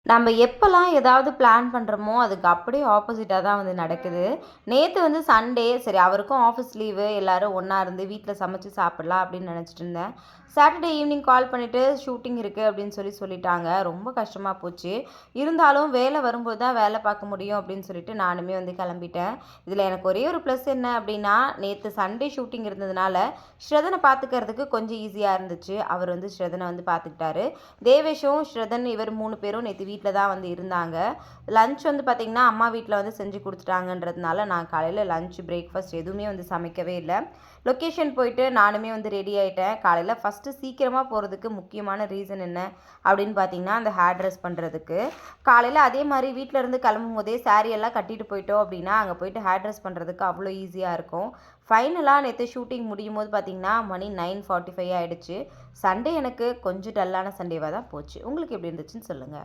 நம்ம எப்போலாம் ஏதாவது பிளான் பண்ணுறோமோ, அதுக்கு அப்படியே ஆப்போசிட்டா தான் வந்து நடக்குது. நேத்து வந்து சண்டே, சரி அவருக்கும் ஆஃபீஸ் லீவு, எல்லாரும் ஒண்ணா இருந்து வீட்ல சமைச்சு சாப்பிடலாம் அப்படின்னு நெனச்சிட்டு இருந்தேன். சாட்டர்டே ஈவினிங் கால் பண்ணிட்டு, ஷூட்டிங் இருக்கு அப்படின்னு சொல்லிட்டாங்க. ரொம்ப கஷ்டமா போச்சு. இருந்தாலும் வேலை வரும்போது தான் வேலை பார்க்க முடியும் அப்படின்னு சொல்லிட்டு நானுமே வந்து கிளம்பிட்டேன். இதில எனக்கு ஒரே ஒரு ப்ளஸ் என்ன அப்படின்னா, நேத்து சண்டே ஷூட்டிங் இருந்ததுனால, ஸ்ரதன பார்த்துக்கிறதுக்கு கொஞ்சம் ஈஸியா இருந்துச்சு. அவர் வந்து ஸ்ரதன வந்து பார்த்துக்கிட்டாரு. தேவேஷும், ஸ்ரதன் இவர் 3 பேரும் நேத்து வீட்ல தான் வந்து இருந்தாங்க. லஞ்ச் வந்து பார்த்தீங்கன்னா, அம்மா வீட்ல வந்து செஞ்சு குடுத்துட்டாங்கன்றதுனால, நான் காலையில லஞ்ச், பிரேக்ஃபாஸ்ட் எதுவுமே வந்து சமைக்கவே இல்ல. லொக்கேஷன் போயிட்டு நானுமே வந்து ரெடி ஆயிட்டேன். காலையில ஃபர்ஸ்ட்டு சீக்கிரமா போறதுக்கு முக்கியமான ரீசன் என்ன அப்படின்னு பார்த்தீங்கன்னா, அந்த ஹேர் ட்ரெஸ் பண்றதுக்கு. காலையில அதே மாரி வீட்ல இருந்து கிளம்பும்போதே சாரி எல்லாம் கட்டிட்டு போயிட்டோம் அப்படின்னா, அங்க போயிட்டு ஹேர் ட்ரெஸ் பண்றதுக்கு அவ்வளோ ஈஸியா இருக்கும். ஃபைனலா நேத்து ஷூட்டிங் முடியும்போது பார்த்தீங்கன்னா, மணி 9:45 ஆயிடுச்சு. சண்டே எனக்கு கொஞ்சம் டல்லான சண்டேவா தான் போச்சு. உங்களுக்கு எப்படி இருந்துச்சுன்னு சொல்லுங்க.